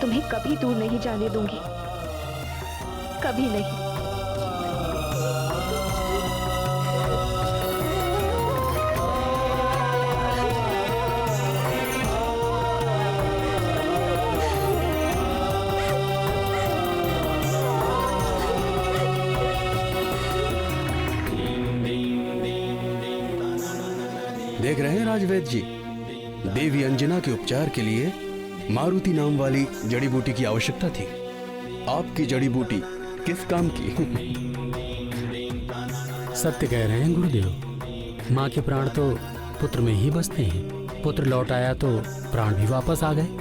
तुम्हें कभी दूर नहीं जाने दूंगी, कभी नहीं। देख रहे हैं राजवैद्य जी, देवी अंजना के उपचार के लिए मारुति नाम वाली जड़ी बूटी की आवश्यकता थी। आपकी जड़ी बूटी किस काम की? सत्य कह रहे हैं गुरुदेव। माँ के प्राण तो पुत्र में ही बसते हैं। पुत्र लौट आया तो प्राण भी वापस आ गए।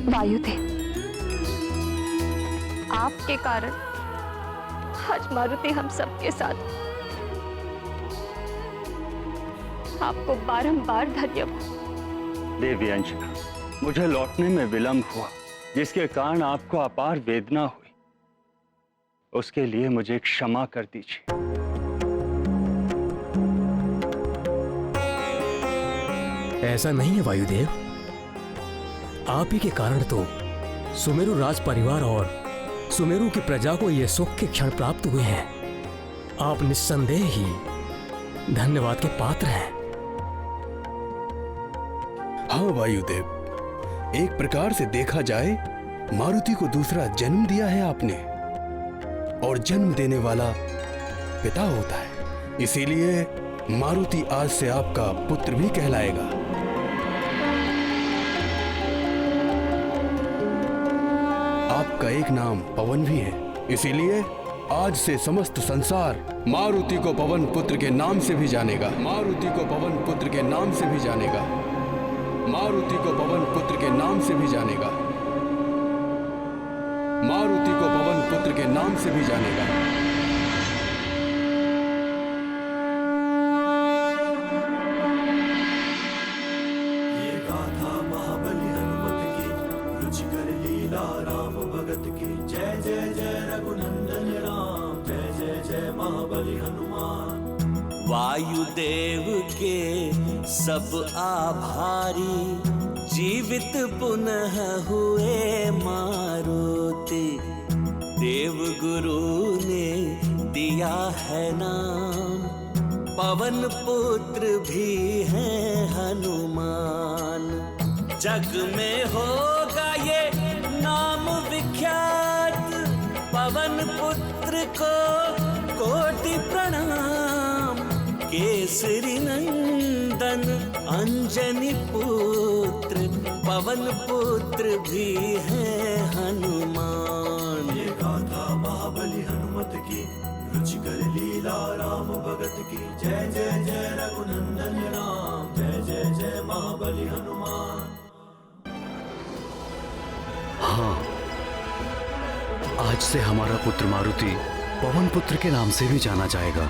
वायुदेव, आपके कारण आज मारुति हम सबके साथ। आपको बारंबार धन्यवाद। देवी अंजना, मुझे लौटने में विलंब हुआ, जिसके कारण आपको अपार वेदना हुई। उसके लिए मुझे क्षमा कर दीजिए। ऐसा नहीं है वायुदेव, आप ही के कारण तो सुमेरु राज परिवार और सुमेरु की प्रजा को ये सुख के क्षण प्राप्त हुए हैं। आप निस्संदेह ही धन्यवाद के पात्र हैं। हाँ वायुदेव, एक प्रकार से देखा जाए मारुति को दूसरा जन्म दिया है आपने, और जन्म देने वाला पिता होता है। इसीलिए मारुति आज से आपका पुत्र भी कहलाएगा। आपका एक नाम पवन भी है, इसीलिए आज से समस्त संसार मारुति को पवन पुत्र के नाम से भी जानेगा। मारुति को पवन पुत्र के नाम से भी जानेगा। मारुति को पवन पुत्र के नाम से भी जानेगा। मारुति को पवन पुत्र के नाम से भी जानेगा। ये गाथा महाबली हनुमत की, रुचिकर लीला राम भगत की। जय जय जय रघुनंदन राम, जय जय जय महाबली हनुमान। वायुदेव के सब आभारी, जीवित पुनः हुए मारुति। देव गुरु ने दिया है नाम, पवन पुत्र भी है हनुमान। जग में होगा ये नाम विख्यात, पवन पुत्र को कोटि प्रणाम। केसरी नंदन अंजनी पुत्र, पवन पुत्र भी है हनुमान। ये गाथा महाबली हनुमत की, रुचिकर लीला राम भगत की। जय जय जय रघुनंदन राम, जय जय जय महाबली हनुमान। हाँ, आज से हमारा पुत्र मारुति पवन पुत्र के नाम से भी जाना जाएगा।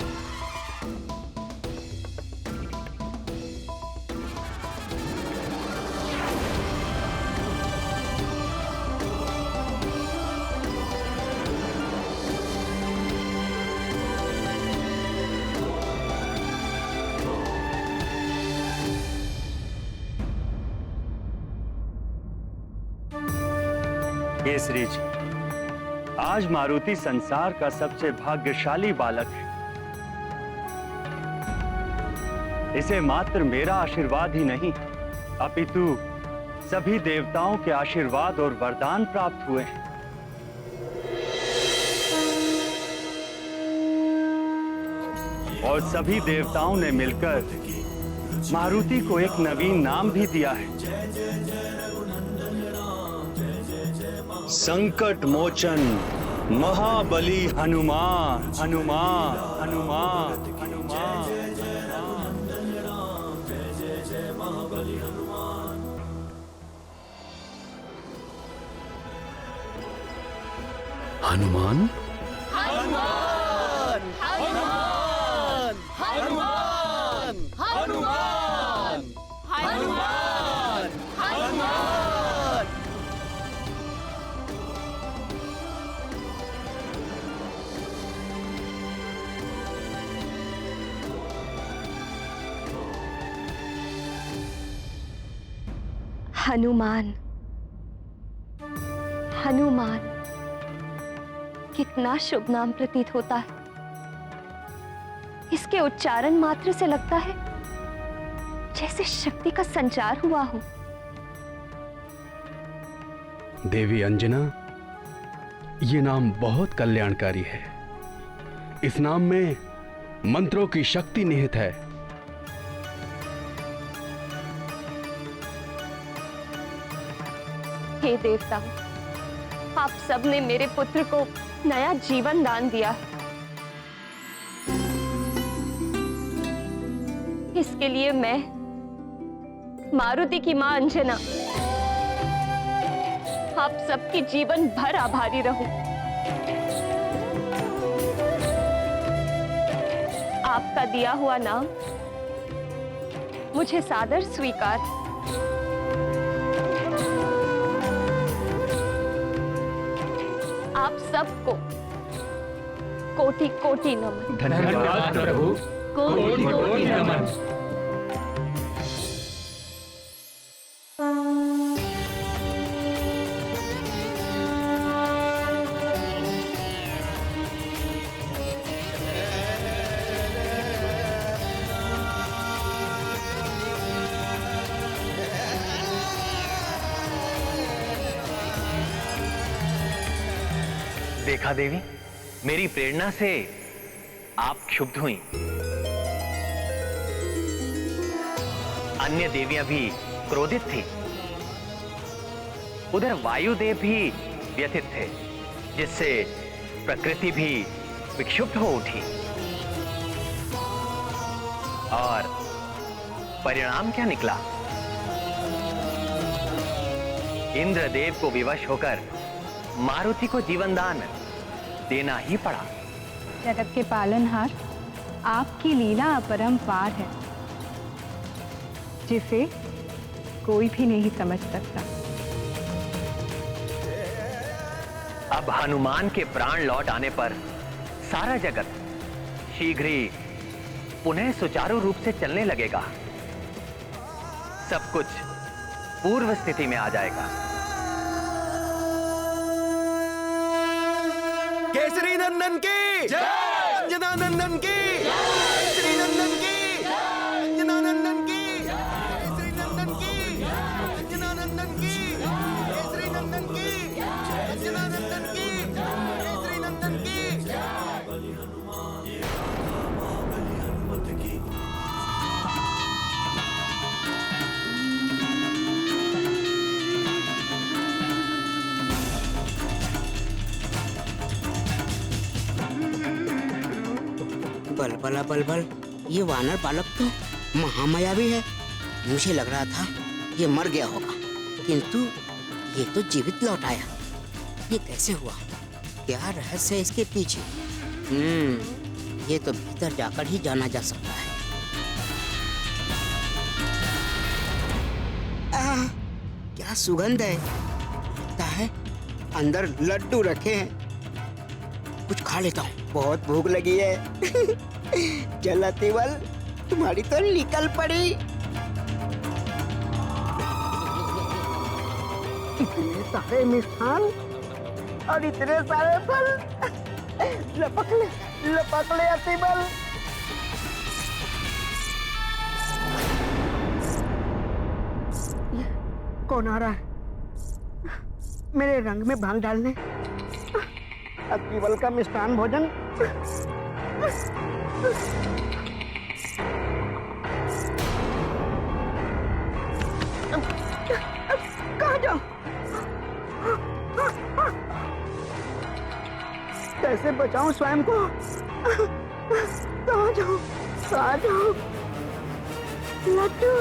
केसरी जी, आज मारुति संसार का सबसे भाग्यशाली बालक है। इसे मात्र मेरा आशीर्वाद ही नहीं, अपितु सभी देवताओं के आशीर्वाद और वरदान प्राप्त हुए हैं। और सभी देवताओं ने मिलकर मारुति को एक नवीन नाम भी दिया है, संकट मोचन महाबली हनुमान। हनुमान हनुमान हनुमान। हनुमान। हनुमान, हनुमान, कितना शुभ नाम प्रतीत होता है। इसके उच्चारण मात्र से लगता है जैसे शक्ति का संचार हुआ हो। देवी अंजना, ये नाम बहुत कल्याणकारी है। इस नाम में मंत्रों की शक्ति निहित है। हे देवता, आप सबने मेरे पुत्र को नया जीवन दान दिया है। इसके लिए मैं मारुति की मां अंजना आप सबकी जीवन भर आभारी रहूं। आपका दिया हुआ नाम मुझे सादर स्वीकार। आप सबको कोटि कोटि नमन। धन्यवाद प्रभु, कोटि कोटि नमन। देखा देवी, मेरी प्रेरणा से आप क्षुब्ध हुई। अन्य देवियां भी क्रोधित थी। उधर वायुदेव भी व्यथित थे, जिससे प्रकृति भी विक्षुब्ध हो उठी। और परिणाम क्या निकला? इंद्रदेव को विवश होकर मारुति को जीवन दान देना ही पड़ा। जगत के पालनहार, आपकी लीला अपरंपार है, जिसे कोई भी नहीं समझ सकता। अब हनुमान के प्राण लौट आने पर सारा जगत शीघ्र ही पुनः सुचारू रूप से चलने लगेगा। सब कुछ पूर्व स्थिति में आ जाएगा। केसरी नंदन की जय, अंजना नंदन की जय, केसरी नंदन की जय, अंजना नंदन की जय, केसरी नंदन की जय, अंजना नंदन की जय, केसरी नंदन की जय, अंजना नंदन की जय, केसरी नंदन की जय। बलि हनुमान, ये बलि हनुमत की। बलबला बलबल, ये वानर बालक तो महामायावी है। मुझे लग रहा था ये मर गया होगा, किंतु ये तो जीवित लौट आया। ये कैसे हुआ? क्या रहस्य है इसके पीछे? ये तो भीतर जाकर ही जाना जा सकता है। क्या सुगंध है! लगता है अंदर लड्डू रखे हैं। कुछ खा लेता हूँ, बहुत भूख लगी है। चल अतिवल, तुम्हारी तो निकल पड़ी। इतने सारे मिष्ठान और इतने सारे फल, लपक ले अतिवल। कौन आ रहा है मेरे रंग में भांग डालने? अतिवल का मिष्ठान भोजन। जाओ। कैसे बचाऊं स्वयं को? कहाँ जाऊं? कहाँ जाऊं? लड्डू,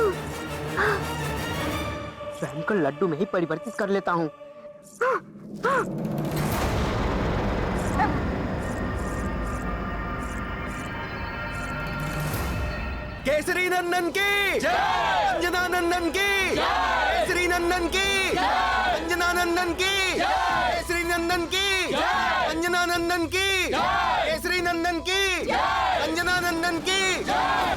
स्वयं को लड्डू में ही परिवर्तित कर लेता हूँ। केसरी नंदन की जय, अंजना नंदन की जय, केसरी नंदन की जय, अंजना नंदन की जय, केसरी नंदन की जय, अंजना नंदन की जय, केसरी नंदन की जय, अंजना नंदन की जय।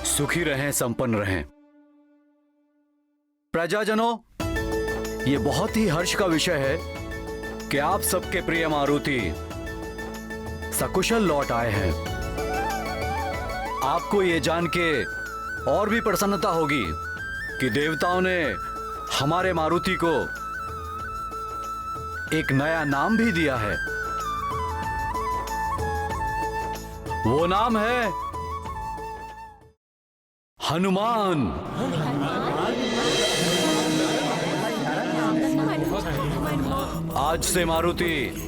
सुखी रहें, संपन्न रहें। प्रजाजनों, ये बहुत ही हर्ष का विषय है कि आप सबके प्रिय मारुति सकुशल लौट आए हैं। आपको ये जान के और भी प्रसन्नता होगी कि देवताओं ने हमारे मारुति को एक नया नाम भी दिया है। वो नाम है हनुमान। आज से मारुति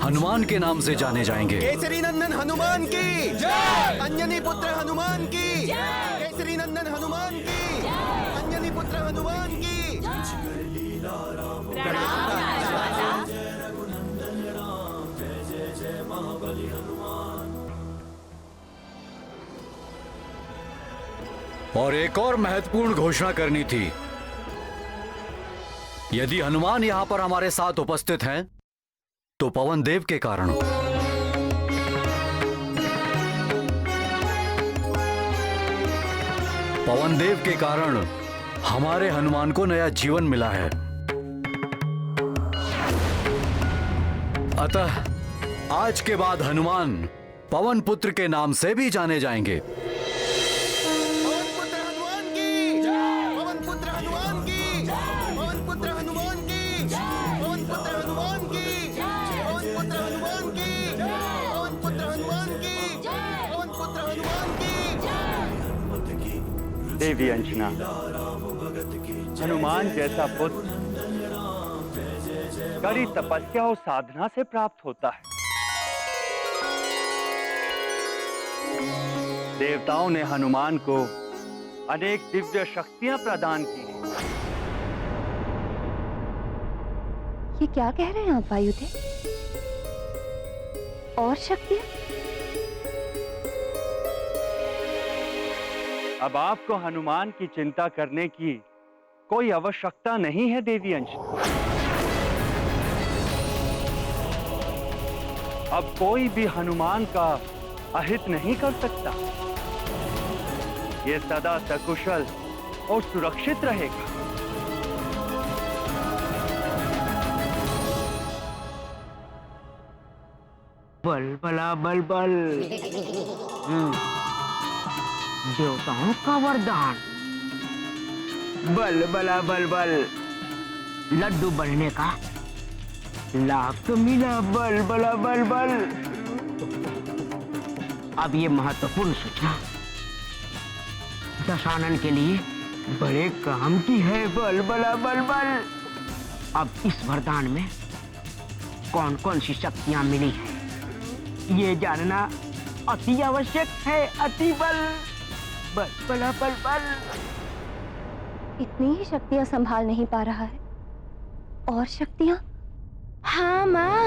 हनुमान के नाम से जाने जाएंगे। केसरी नंदन हनुमान की जय, अंजनी पुत्र हनुमान की जय, केसरी नंदन हनुमान की जय, अंजनी पुत्र हनुमान की और एक और महत्वपूर्ण घोषणा करनी थी। यदि हनुमान यहां पर हमारे साथ उपस्थित हैं तो पवन देव के कारण। पवन देव के कारण हमारे हनुमान को नया जीवन मिला है। अतः आज के बाद हनुमान पवन पुत्र के नाम से भी जाने जाएंगे। देवी अंजना, हनुमान जैसा पुत्र कड़ी तपस्या और साधना से प्राप्त होता है। देवताओं ने हनुमान को अनेक दिव्य शक्तियां प्रदान की हैं। ये क्या कह रहे हैं आप वायुदेव? और शक्तियां? अब आपको हनुमान की चिंता करने की कोई आवश्यकता नहीं है देवी अंजना। अब कोई भी हनुमान का अहित नहीं कर सकता। ये सदा सकुशल और सुरक्षित रहेगा। बल बला बल बल, देवताओं का वरदान। बल बला बल बल, लड्डू बनने का लाभ तो मिला। बल बला बल बल। अब ये महत्वपूर्ण सूचना दशानन के लिए बड़े काम की है। बल बला बल बल। अब इस वरदान में कौन कौन सी शक्तियां मिली है ये जानना अति आवश्यक है। अति बल, बल बला बल बल। इतनी ही शक्तियां संभाल नहीं पा रहा है। और शक्तियां? हाँ माँ,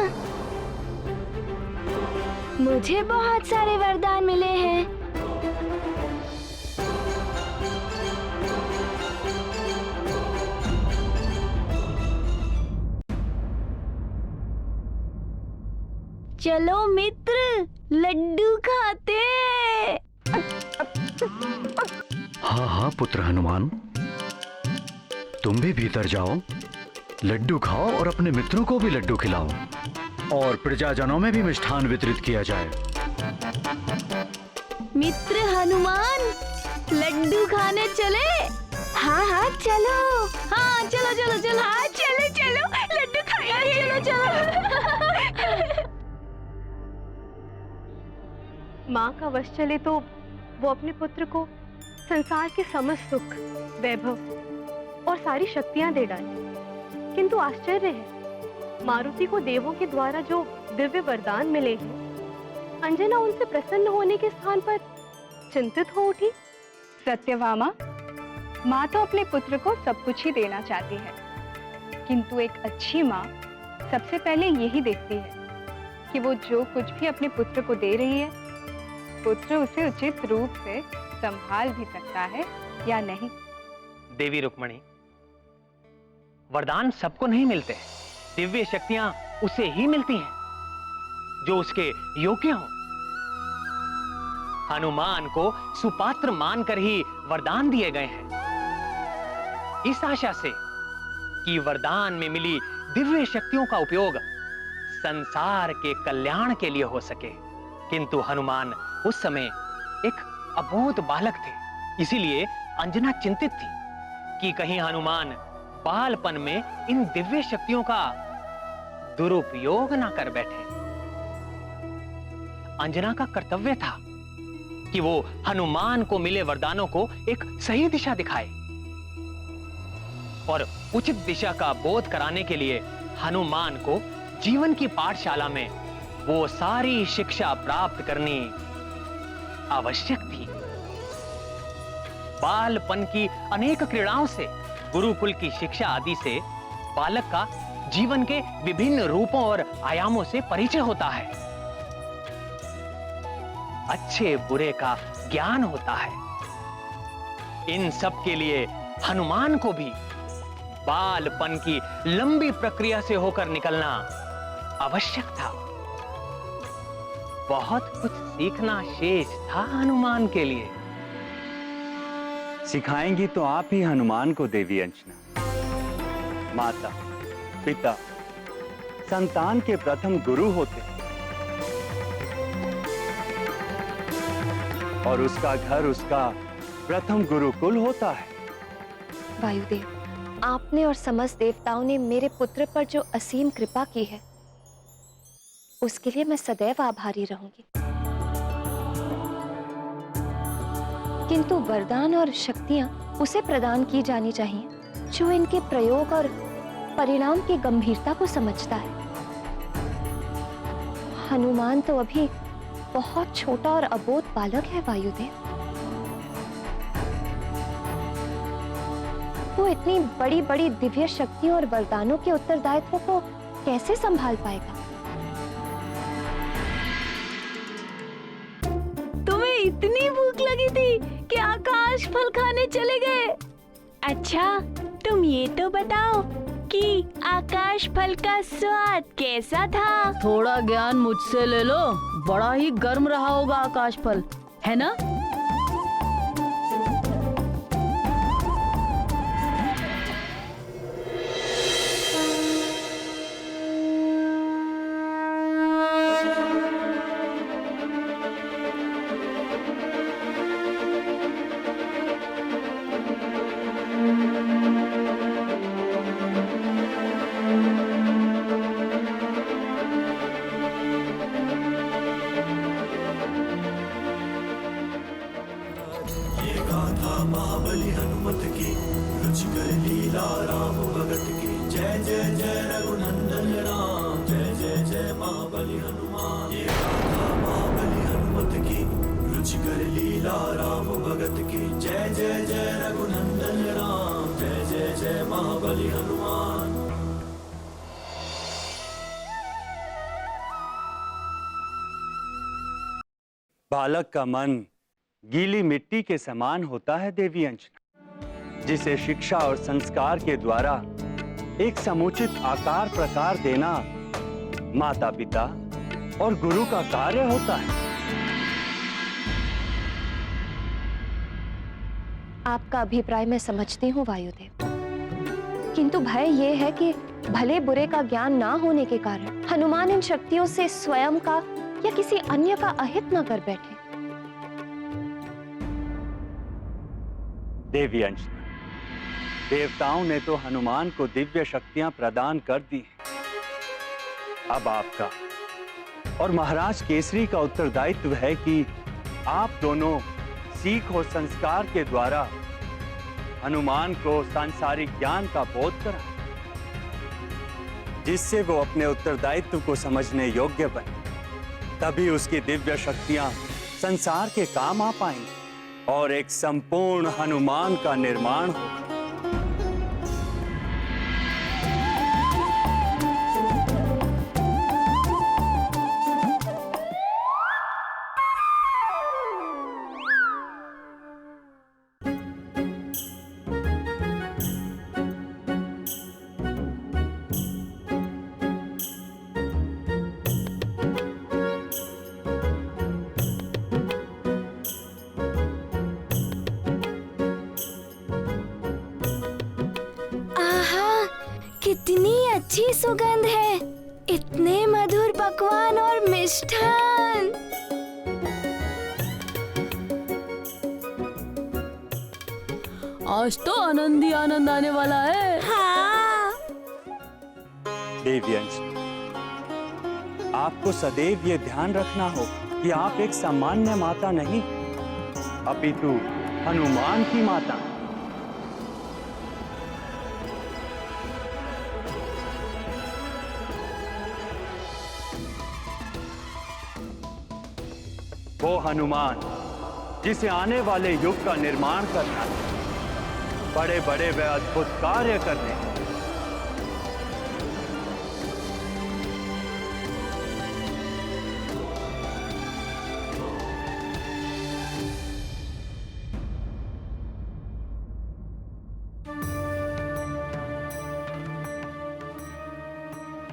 मुझे बहुत सारे वरदान मिले हैं। चलो मित्र, लड्डू खाते। हाँ हाँ पुत्र हनुमान, तुम भी भीतर जाओ, लड्डू खाओ और अपने मित्रों को भी लड्डू खिलाओ और प्रजाजनों में भी मिष्ठान वितरित किया जाए। मित्र हनुमान, लड्डू खाने चले? हाँ हाँ चलो। हाँ चलो चलो चलो। हाँ चलो चलो, लड्डू खाएंगे। चलो चलो। माँ का वश चले तो वो अपने पुत्र को संसार के समस्त सुख, वैभव और सारी शक्तियां दे डाली। किंतु आश्चर्य है, मारुति को देवों के द्वारा जो दिव्य वरदान मिले हैं, अंजना उनसे प्रसन्न होने के स्थान पर चिंतित हो उठी। सत्यभामा, माँ तो अपने पुत्र को सब कुछ ही देना चाहती है, किंतु एक अच्छी माँ सबसे पहले यही देखती है कि वो जो कुछ भी अपने पुत्र को दे रही है, पुत्र उसे उचित रूप से संभाल भी सकता है या नहीं। देवी रुक्मणी, वरदान सबको नहीं मिलते, दिव्य शक्तियां उसे ही मिलती हैं जो उसके योग्य हों। हनुमान को सुपात्र मानकर ही वरदान दिए गए हैं, इस आशा से कि वरदान में मिली दिव्य शक्तियों का उपयोग संसार के कल्याण के लिए हो सके। किंतु हनुमान उस समय एक अबोध बालक थे, इसीलिए अंजना चिंतित थी कि कहीं हनुमान बालपन में इन दिव्य शक्तियों का दुरुपयोग ना कर बैठे। अंजना का कर्तव्य था कि वो हनुमान को मिले वरदानों को एक सही दिशा दिखाए और उचित दिशा का बोध कराने के लिए हनुमान को जीवन की पाठशाला में वो सारी शिक्षा प्राप्त करनी आवश्यक थी। बालपन की अनेक क्रीड़ाओं से, गुरुकुल की शिक्षा आदि से बालक का जीवन के विभिन्न रूपों और आयामों से परिचय होता है, अच्छे बुरे का ज्ञान होता है। इन सब के लिए हनुमान को भी बालपन की लंबी प्रक्रिया से होकर निकलना आवश्यक था। बहुत कुछ सीखना शेष था हनुमान के लिए। सिखाएंगी तो आप ही हनुमान को देवी अंजना। माता पिता संतान के प्रथम गुरु होते हैं और उसका घर उसका प्रथम गुरुकुल होता है। वायुदेव, आपने और समस्त देवताओं ने मेरे पुत्र पर जो असीम कृपा की है, उसके लिए मैं सदैव आभारी रहूंगी। किंतु वरदान और शक्तियां उसे प्रदान की जानी चाहिए जो इनके प्रयोग और परिणाम की गंभीरता को समझता है। हनुमान तो अभी बहुत छोटा और अबोध बालक है वायुदेव। वो इतनी बड़ी बड़ी दिव्य शक्तियों और वरदानों के उत्तरदायित्व को कैसे संभाल पाएगा? तुम्हें इतनी भूख लगी थी कि आकाश फल खाने चले गए? अच्छा, तुम ये तो बताओ कि आकाश फल का स्वाद कैसा था? थोड़ा ज्ञान मुझसे ले लो, बड़ा ही गर्म रहा होगा आकाश फल, है ना? महाबली हनुमत की रुचिकर लीला राम भगत की। जय जय जय रघुनंदन राम, जय जय जय महाबली हनुमान। ये गाथा महाबली हनुमत की रुचिकर लीला राम भगत की। जय जय जय रघुनंदन राम, जय जय जय महाबली हनुमान। बालक का मन गीली मिट्टी के समान होता है देवी अंजना, जिसे शिक्षा और संस्कार के द्वारा एक समुचित आकार प्रकार देना माता पिता और गुरु का कार्य होता है। आपका अभिप्राय मैं समझती हूँ वायुदेव, किंतु भय ये है कि भले बुरे का ज्ञान ना होने के कारण हनुमान इन शक्तियों से स्वयं का या किसी अन्य का अहित न कर बैठे। देवी अंजना, देवताओं ने तो हनुमान को दिव्य शक्तियां प्रदान कर दी हैं। अब आपका और महाराज केसरी का उत्तरदायित्व है कि आप दोनों सीख और संस्कार के द्वारा हनुमान को सांसारिक ज्ञान का बोध कराएं, जिससे वो अपने उत्तरदायित्व को समझने योग्य बने। तभी उसकी दिव्य शक्तियां संसार के काम आ पाएंगी और एक संपूर्ण हनुमान का निर्माण होगा। कितनी अच्छी सुगंध है, इतने मधुर पकवान और मिष्ठान। आज तो आनंद ही आनंद आने वाला है। हाँ। देवी अंजना, आपको सदैव ये ध्यान रखना होगा कि आप एक सामान्य माता नहीं, अपितु हनुमान की माता। वो हनुमान जिसे आने वाले युग का निर्माण करना है, बड़े बड़े व अद्भुत कार्य करने हैं।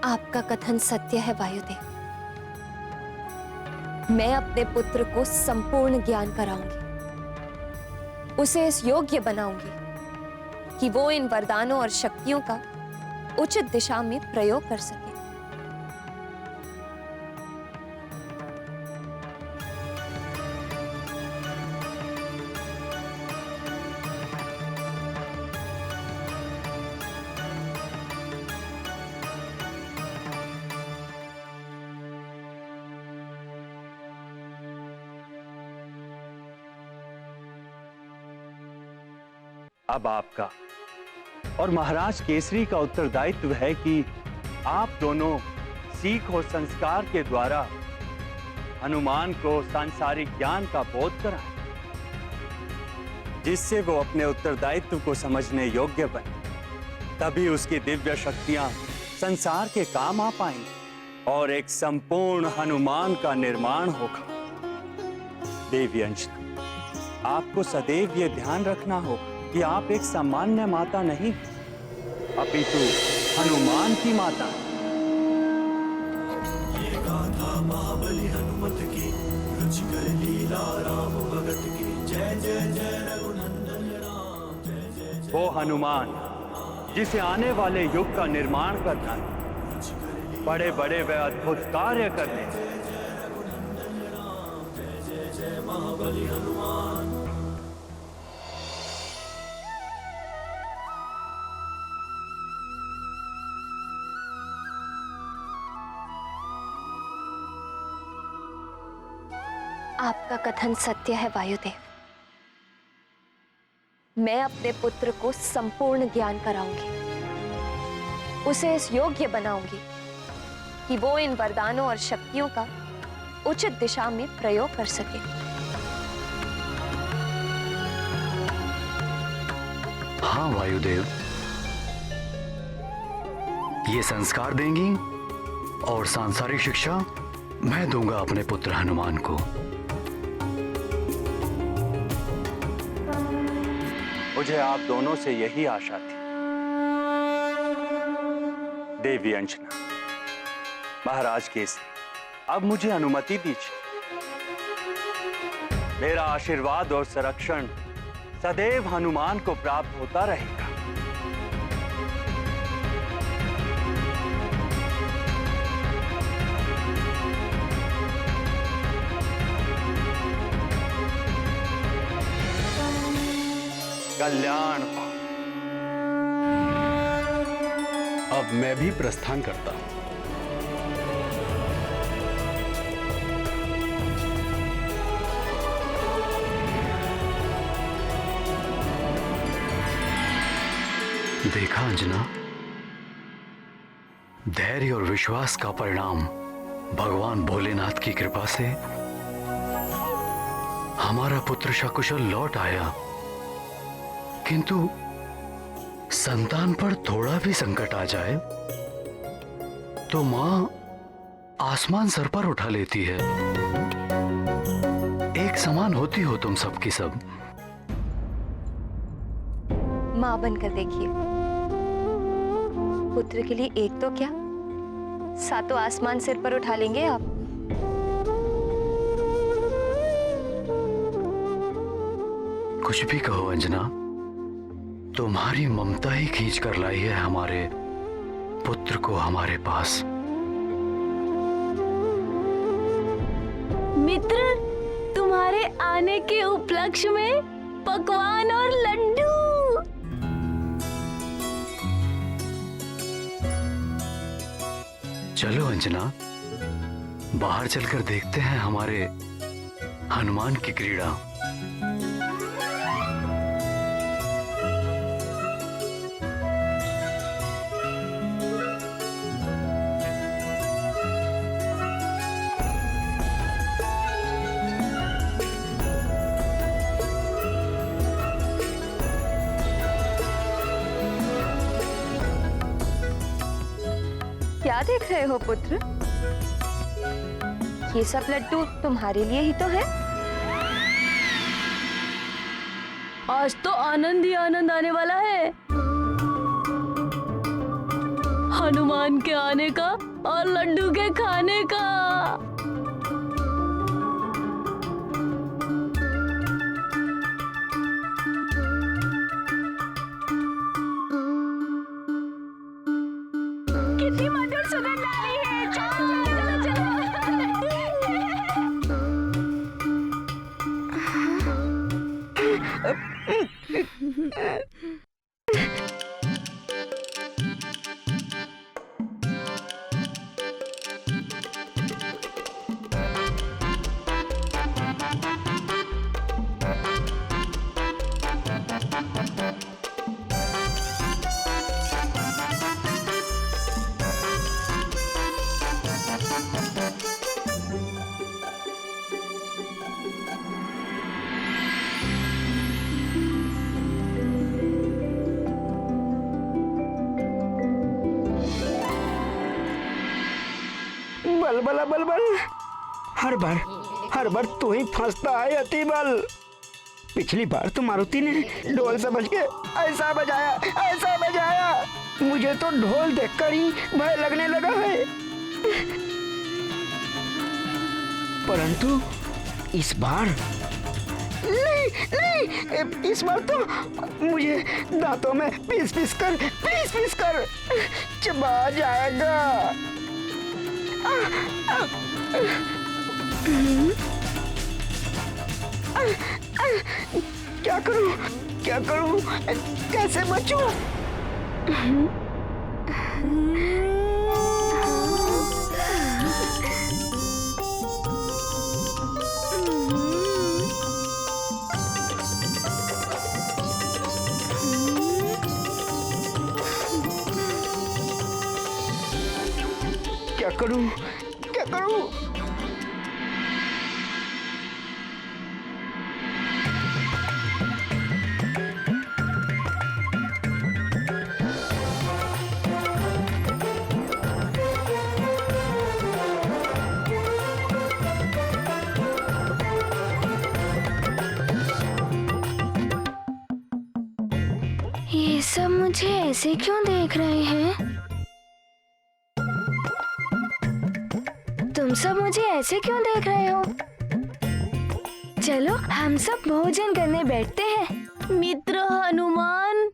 आपका कथन सत्य है वायुदेव। मैं अपने पुत्र को संपूर्ण ज्ञान कराऊंगी, उसे इस योग्य बनाऊंगी कि वो इन वरदानों और शक्तियों का उचित दिशा में प्रयोग कर सके। अब आपका और महाराज केसरी का उत्तरदायित्व है कि आप दोनों सीख और संस्कार के द्वारा हनुमान को सांसारिक ज्ञान का बोध कराएं, जिससे वो अपने उत्तरदायित्व को समझने योग्य बने। तभी उसकी दिव्य शक्तियां संसार के काम आ पाएंगी और एक संपूर्ण हनुमान का निर्माण होगा। देवी अंजना, आपको सदैव ये ध्यान रखना होगा कि आप एक सामान्य माता नहीं, अपितु हनुमान की माता। ये गाथा महाबली हनुमत की, रुचिकर लीला राम भगत की। जय जय जय रघुनंदन राम, जय जय जय। वो हनुमान जिसे आने वाले युग का निर्माण करना है, बड़े बड़े व अद्भुत कार्य करने हैं। जय जय जय महाबली हनुमान। आपका कथन सत्य है वायुदेव। मैं अपने पुत्र को संपूर्ण ज्ञान कराऊंगी, उसे इस योग्य बनाऊंगी कि वो इन वरदानों और शक्तियों का उचित दिशा में प्रयोग कर सके। हाँ वायुदेव, ये संस्कार देंगी और सांसारिक शिक्षा मैं दूंगा अपने पुत्र हनुमान को। मुझे आप दोनों से यही आशा थी। देवी अंजना, महाराज केसरी, अब मुझे अनुमति दीजिए। मेरा आशीर्वाद और संरक्षण सदैव हनुमान को प्राप्त होता रहेगा। कल्याण हो। अब मैं भी प्रस्थान करता हूं। देखा अंजना, धैर्य और विश्वास का परिणाम भगवान भोलेनाथ की कृपा से हमारा पुत्र सकुशल लौट आया। किंतु संतान पर थोड़ा भी संकट आ जाए तो मां आसमान सर पर उठा लेती है। एक समान होती हो तुम सबकी सब। माँ बनकर देखिए, पुत्र के लिए एक तो क्या, सातों आसमान सिर पर उठा लेंगे आप। कुछ भी कहो अंजना, तुम्हारी ममता ही खींच कर लाई है हमारे पुत्र को हमारे पास। मित्र, तुम्हारे आने के उपलक्ष्य में पकवान और लड्डू। चलो अंजना, बाहर चलकर देखते हैं हमारे हनुमान की क्रीड़ा। क्या देख रहे हो पुत्र? ये सब लड्डू तुम्हारे लिए ही तो है। आज तो आनंद ही आनंद आने वाला है, हनुमान के आने का और लड्डू के खाने का। कितनी मधुर सुगंध आ रही है। चलो चलो चलो बल बल बल, हर बार तू ही फंसता है अतिबल। पिछली बार तो मारुति ने ढोल समझ के ऐसा बजाया, मुझे तो ढोल देखकर ही भय लगने लगा है। परंतु इस बार नहीं, इस बार तो मुझे दांतों में पीस पीस कर चबा जाएगा। क्या करूं, कैसे बचूं? क्या करूं? ये सब मुझे ऐसे क्यों देख रहे हैं? तुम सब मुझे ऐसे क्यों देख रहे हो? चलो हम सब भोजन करने बैठते हैं। मित्र हनुमान,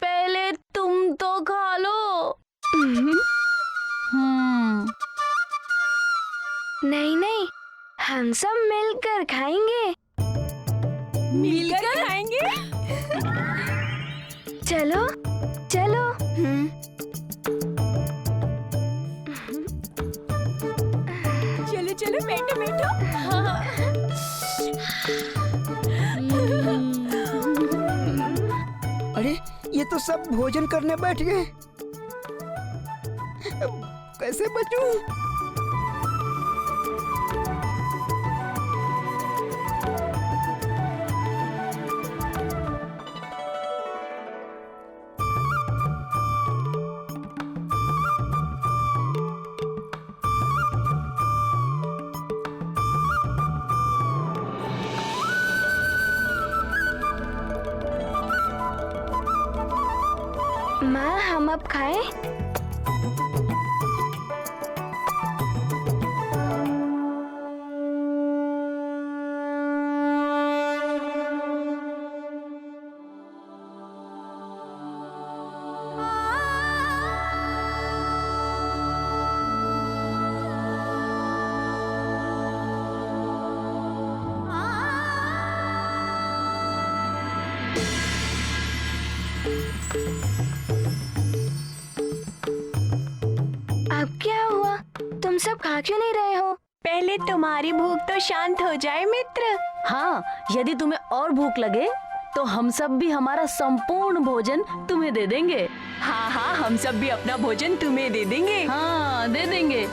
पहले तुम तो खा लो। नहीं, हम सब मिलकर खाएंगे। मिलकर खाएंगे? चलो चलो बैठो। अरे ये तो सब भोजन करने बैठ गए। कैसे बचूं? माँ, हम अब खाएं? अब क्या हुआ? तुम सब खा क्यों नहीं रहे हो? पहले तुम्हारी भूख तो शांत हो जाए मित्र। हाँ, यदि तुम्हें और भूख लगे तो हम सब भी हमारा संपूर्ण भोजन तुम्हें दे देंगे। हाँ हाँ, हम सब भी अपना भोजन तुम्हें दे देंगे। हाँ, दे देंगे।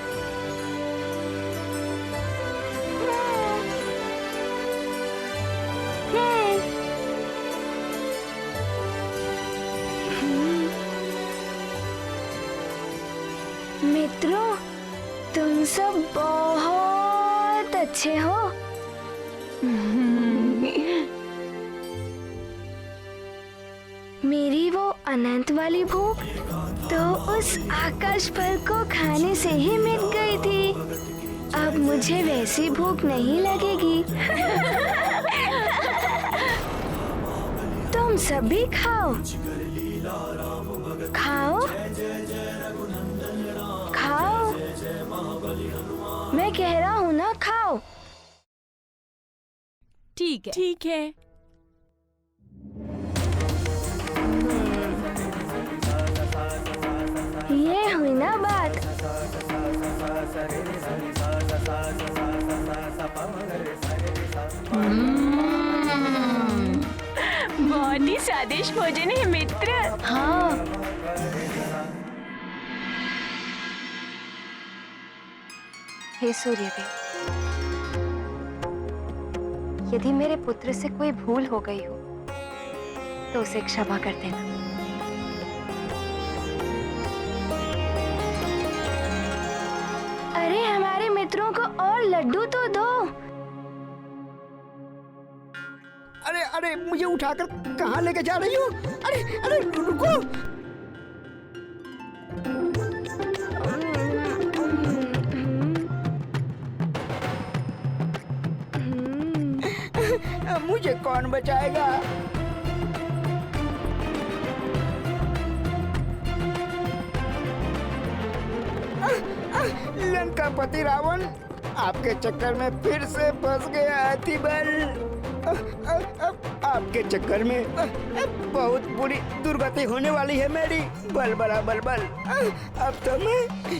मित्रों, तुम सब बहुत अच्छे हो। मेरी वो अनंत वाली भूख तो उस आकाश फल को खाने से ही मिट गई थी। अब मुझे वैसी भूख नहीं लगेगी। तुम सब भी खाओ, खाओ, खाओ। मैं कह रहा हूँ ना, खाओ। ठीक है, ठीक है। ये हुई ना बात। बहुत ही स्वादिष्ट भोजन है मित्र। हाँ, हे सूर्यदेव, यदि मेरे पुत्र से कोई भूल हो गई हो तो उसे क्षमा कर देना। अरे हमारे मित्रों को और लड्डू तो दो। अरे अरे, मुझे उठाकर कहाँ लेके जा रही हो? अरे अरे, रुको। मुझे कौन बचाएगा? लंकापति रावण आपके चक्कर में फिर से फंस गया। हाथीबल, आपके चक्कर में बहुत बुरी दुर्गति होने वाली है मेरी। बल बड़ा बल बल। अब तो मैं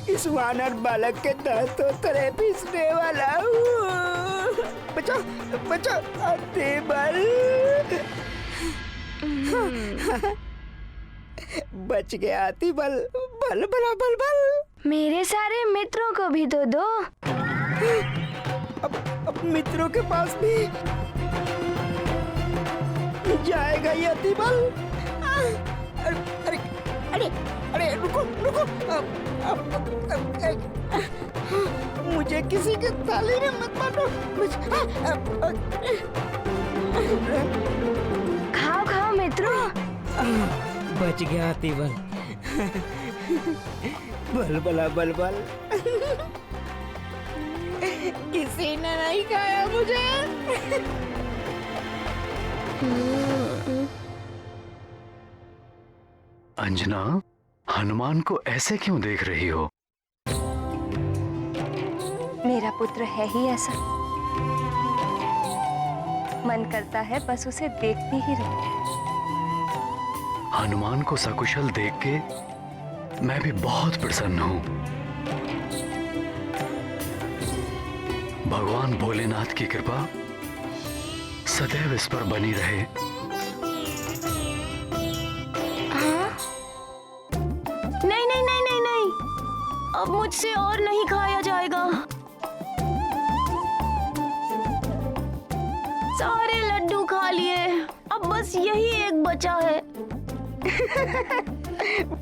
इस वानर बालक के दांतों तले पीसने वाला हूँ। बचाओ बचाओ हाथीबल। बच गया हाथीबल। बल बड़ा बल बल। मेरे सारे मित्रों को भी तो दो। अब मित्रों के पास भी जाएगा ये हाथीबल। अरे अरे अरे, रुको रुको। मुझे किसी के थाली में मत मारो। खाओ खाओ मित्रों। बच गया हाथीबल। बल बला बल बल। किसी ने नहीं खाया मुझे। अंजना, हनुमान को ऐसे क्यों देख रही हो? मेरा पुत्र है ही ऐसा, मन करता है बस उसे देखती ही रहूं। हनुमान को सकुशल देख के मैं भी बहुत प्रसन्न हूं। भगवान भोलेनाथ की कृपा सदैव इस पर बनी रहे। हाँ? अब मुझसे और नहीं खाया जाएगा। सारे लड्डू खा लिए, अब बस यही एक बचा है।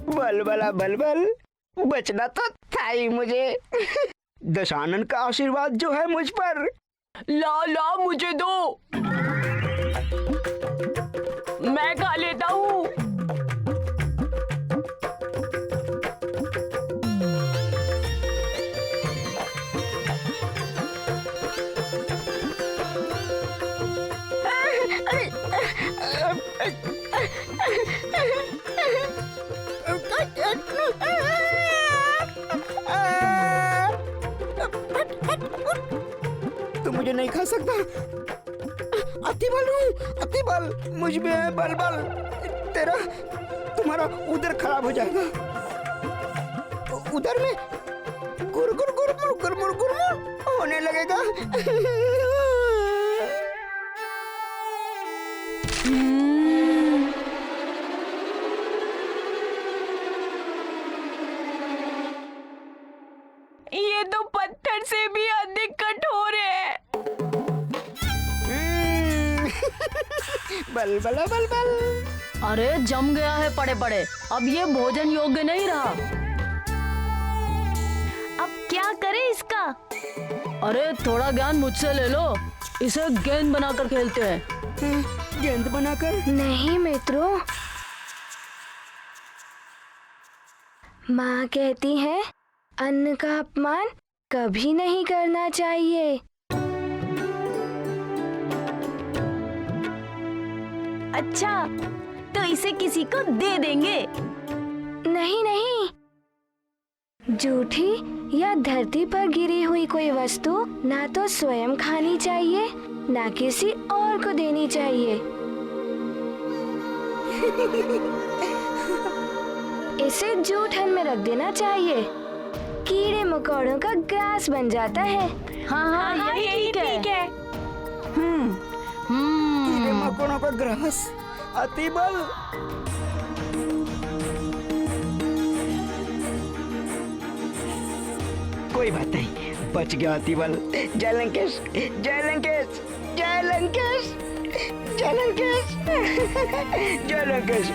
बलबला बलबल, बचना तो था ही मुझे। दशानन का आशीर्वाद जो है मुझ पर। ला ला मुझे दो, मैं खा लेता हूँ। तू मुझे नहीं खा सकता। अति बल हूँ, अति बल मुझ में है बलबल। तुम्हारा उदर खराब हो जाएगा। उदर में गुरगुर गुरमुर गुरमुर गुरमुर होने लगेगा। ये तो पत्थर से भी अधिक कठोर है। बलबला बलबल। अरे जम गया है पड़े पड़े, अब ये भोजन योग्य नहीं रहा। अब क्या करें इसका? अरे थोड़ा ज्ञान मुझसे ले लो, इसे गेंद बनाकर खेलते हैं। गेंद बनाकर? नहीं मित्रों, माँ कहती है अन्न का अपमान कभी नहीं करना चाहिए। अच्छा, तो इसे किसी को दे देंगे? नहीं नहीं, जूठी या धरती पर गिरी हुई कोई वस्तु ना तो स्वयं खानी चाहिए ना किसी और को देनी चाहिए। इसे जूठन में रख देना चाहिए, कीड़े मकोड़ों का ग्रास बन जाता है। हाँ, यही ठीक है। कीड़े मकोड़ों का ग्रास, अति बल। कोई बात नहीं, बच गया अति बल। जय लंकेश, जय लंकेश, जय लंकेश, जय लंकेश, जय लंकेश।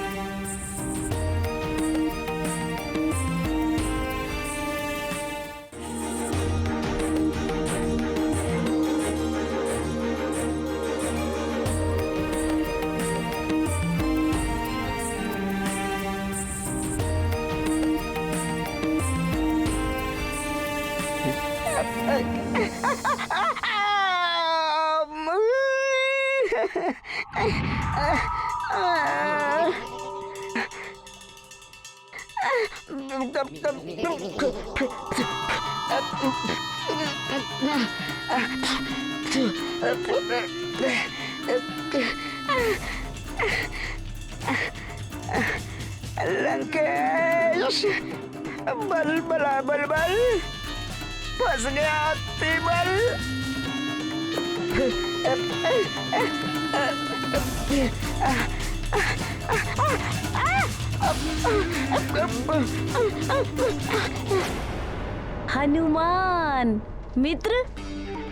लंकेश, बल बला बल बल, फंस गया अति बल। हनुमान मित्र,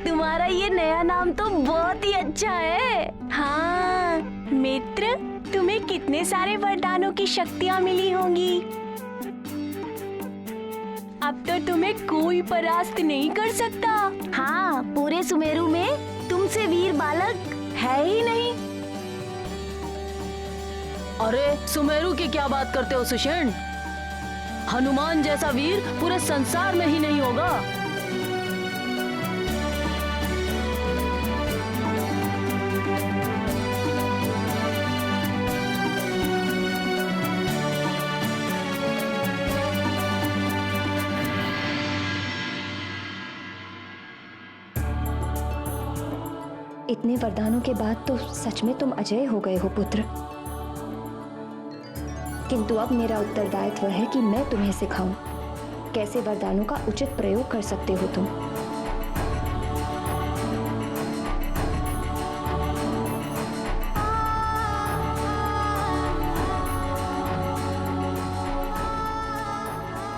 तुम्हारा ये नया नाम तो बहुत ही अच्छा है। हाँ मित्र, तुम्हें कितने सारे वरदानों की शक्तियाँ मिली होंगी। अब तो तुम्हें कोई परास्त नहीं कर सकता। हाँ, पूरे सुमेरु में तुमसे वीर बालक है ही नहीं। अरे सुमेरु की क्या बात करते हो सुषेण? हनुमान जैसा वीर पूरे संसार में ही नहीं होगा। इतने वरदानों के बाद तो सच में तुम अजय हो गए हो पुत्र। किंतु अब मेरा उत्तरदायित्व है कि मैं तुम्हें सिखाऊं कैसे वरदानों का उचित प्रयोग कर सकते हो तुम।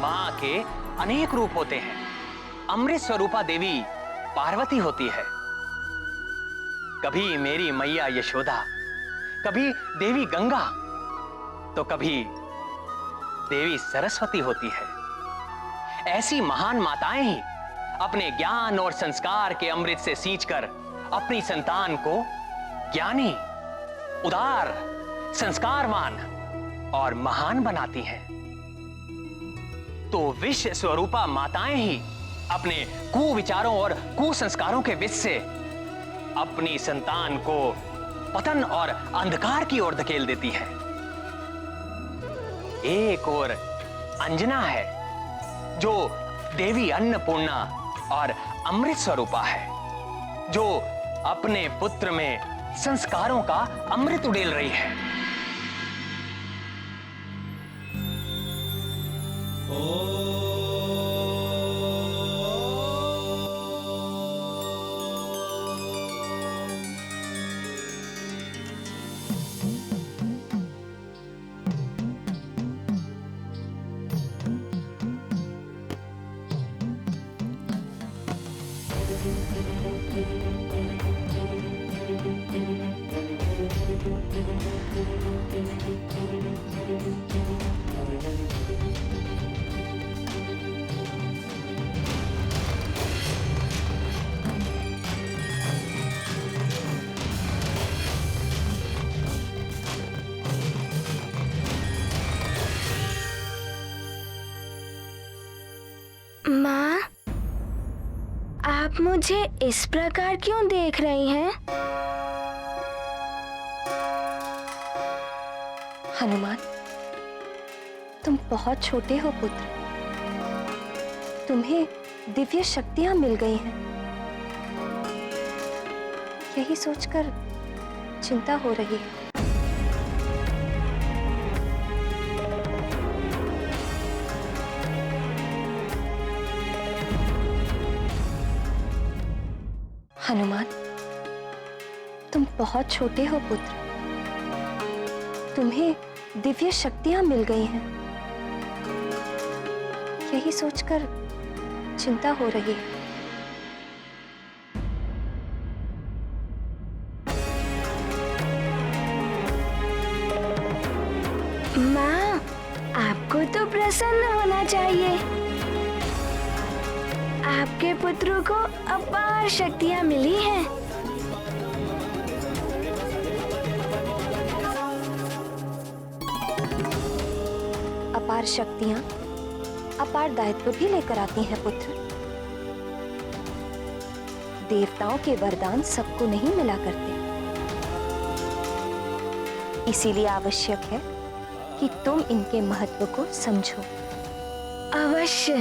माँ के के अनेक रूप होते हैं। अमृत स्वरूपा देवी पार्वती होती है, कभी मेरी मैया यशोदा, कभी देवी गंगा, तो कभी देवी सरस्वती होती है। ऐसी महान माताएं ही अपने ज्ञान और संस्कार के अमृत से सींचकर अपनी संतान को ज्ञानी, उदार, संस्कारवान और महान बनाती हैं। तो विष स्वरूपा माताएं ही अपने कुविचारों और कुसंस्कारों के विष से अपनी संतान को पतन और अंधकार की ओर धकेल देती है। एक और अंजना है जो देवी अन्नपूर्णा और अमृत स्वरूपा है, जो अपने पुत्र में संस्कारों का अमृत उड़ेल रही है। माँ, आप मुझे इस प्रकार क्यों देख रही हैं? हनुमान, तुम बहुत छोटे हो पुत्र। तुम्हें दिव्य शक्तियां मिल गई हैं। यही सोचकर चिंता हो रही है। हनुमान, तुम बहुत छोटे हो पुत्र। तुम्हें दिव्य शक्तियां मिल गई हैं। यही सोचकर चिंता हो रही है। माँ, आपको तो प्रसन्न होना चाहिए। आपके पुत्र को अपार शक्तियां मिली हैं। अपार शक्तियां अपार दायित्व भी लेकर आती हैं पुत्र। देवताओं के वरदान सबको नहीं मिला करते। इसीलिए आवश्यक है कि तुम इनके महत्व को समझो। अवश्य,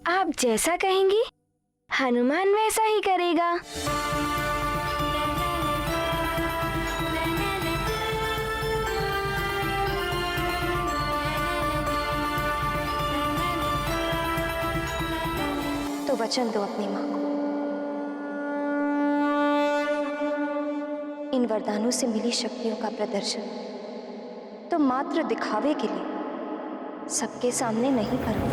आप जैसा कहेंगी हनुमान वैसा ही करेगा। तो वचन दो अपनी मां को। इन वरदानों से मिली शक्तियों का प्रदर्शन तो मात्र दिखावे के लिए सबके सामने नहीं करो।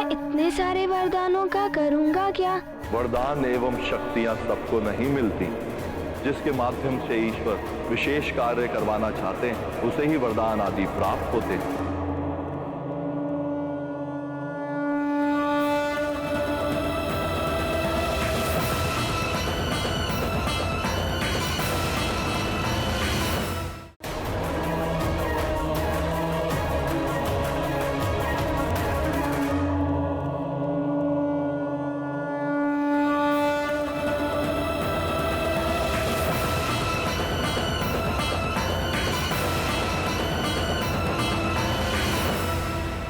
इतने सारे वरदानों का करूंगा क्या? वरदान एवं शक्तियां सबको नहीं मिलती। जिसके माध्यम से ईश्वर विशेष कार्य करवाना चाहते हैं उसे ही वरदान आदि प्राप्त होते हैं।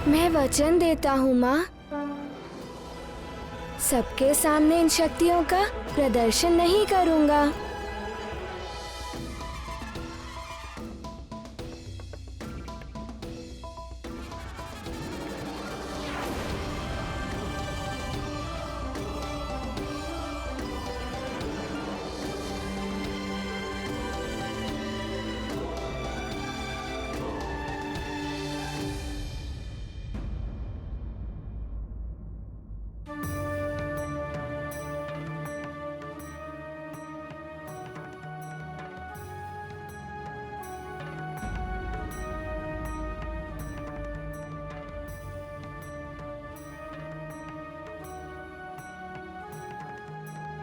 मैं वचन देता हूँ माँ, सबके सामने इन शक्तियों का प्रदर्शन नहीं करूंगा।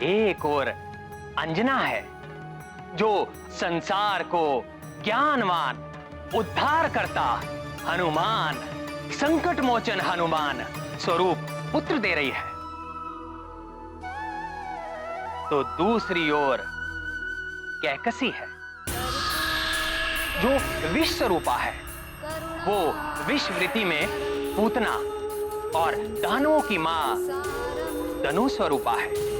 एक और अंजना है जो संसार को ज्ञानवान उद्धार करता हनुमान, संकट मोचन हनुमान स्वरूप पुत्र दे रही है। तो दूसरी ओर कैकसी है जो विष स्वरूपा है। वो विषवृत्ति में पूतना और दानवों की मां धनु स्वरूपा है।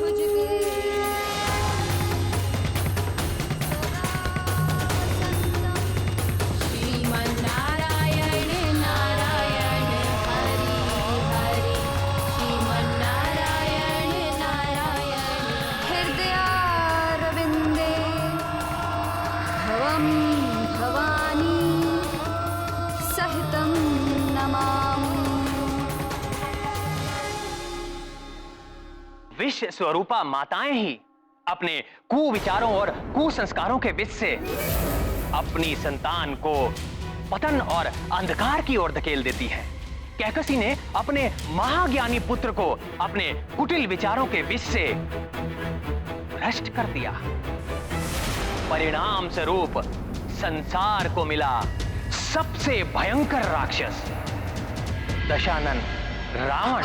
विष स्वरूपा माताएं ही अपने कुविचारों और कुसंस्कारों के विष से अपनी संतान को पतन और अंधकार की ओर धकेल देती हैं। कैकसी ने अपने महाज्ञानी पुत्र को अपने कुटिल विचारों के विष से भ्रष्ट कर दिया। परिणाम स्वरूप संसार को मिला सबसे भयंकर राक्षस दशानन रावण।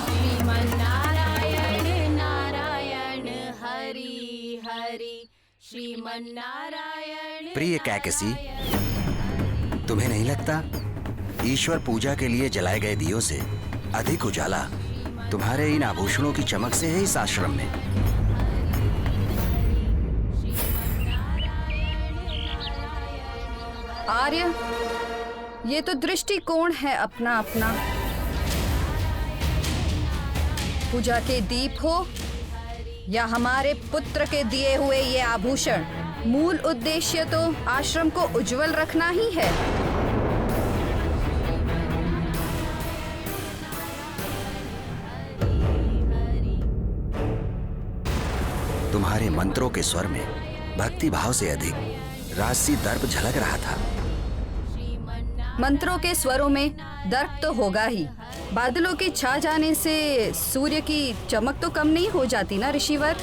श्रीमन्नारायण नारायण हरि हरि श्रीमन्नारायण। प्रिय कैकसी, तुम्हें नहीं लगता ईश्वर पूजा के लिए जलाए गए दियों से अधिक उजाला तुम्हारे इन आभूषणों की चमक से है इस आश्रम में? आर्य, ये तो दृष्टिकोण है अपना अपना। पूजा के दीप हो या हमारे पुत्र के दिए हुए ये आभूषण, मूल उद्देश्य तो आश्रम को उज्जवल रखना ही है। तुम्हारे मंत्रों के स्वर में भक्ति भाव से अधिक राजसी दर्प झलक रहा था। मंत्रों के स्वरों में दर्प तो होगा ही। बादलों के छा जाने से सूर्य की चमक तो कम नहीं हो जाती ना ऋषिवर।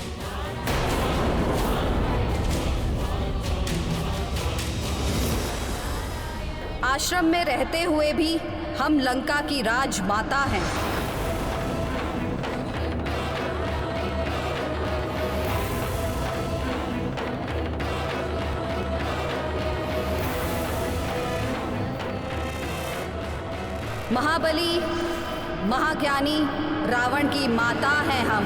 आश्रम में रहते हुए भी हम लंका की राजमाता हैं। महाबली, महाज्ञानी रावण की माता हैं हम।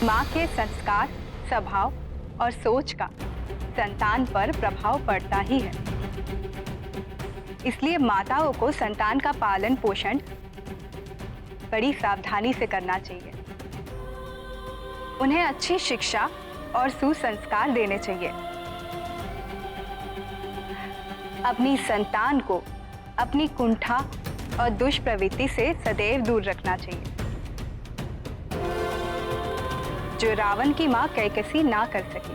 माँ के संस्कार, स्वभाव और सोच का संतान पर प्रभाव पड़ता ही है। इसलिए माताओं को संतान का पालन पोषण बड़ी सावधानी से करना चाहिए। उन्हें अच्छी शिक्षा और सुसंस्कार देने चाहिए। अपनी संतान को अपनी कुंठा और दुष्प्रवृत्ति से सदैव दूर रखना चाहिए, जो रावण की मां कैकसी ना कर सकी।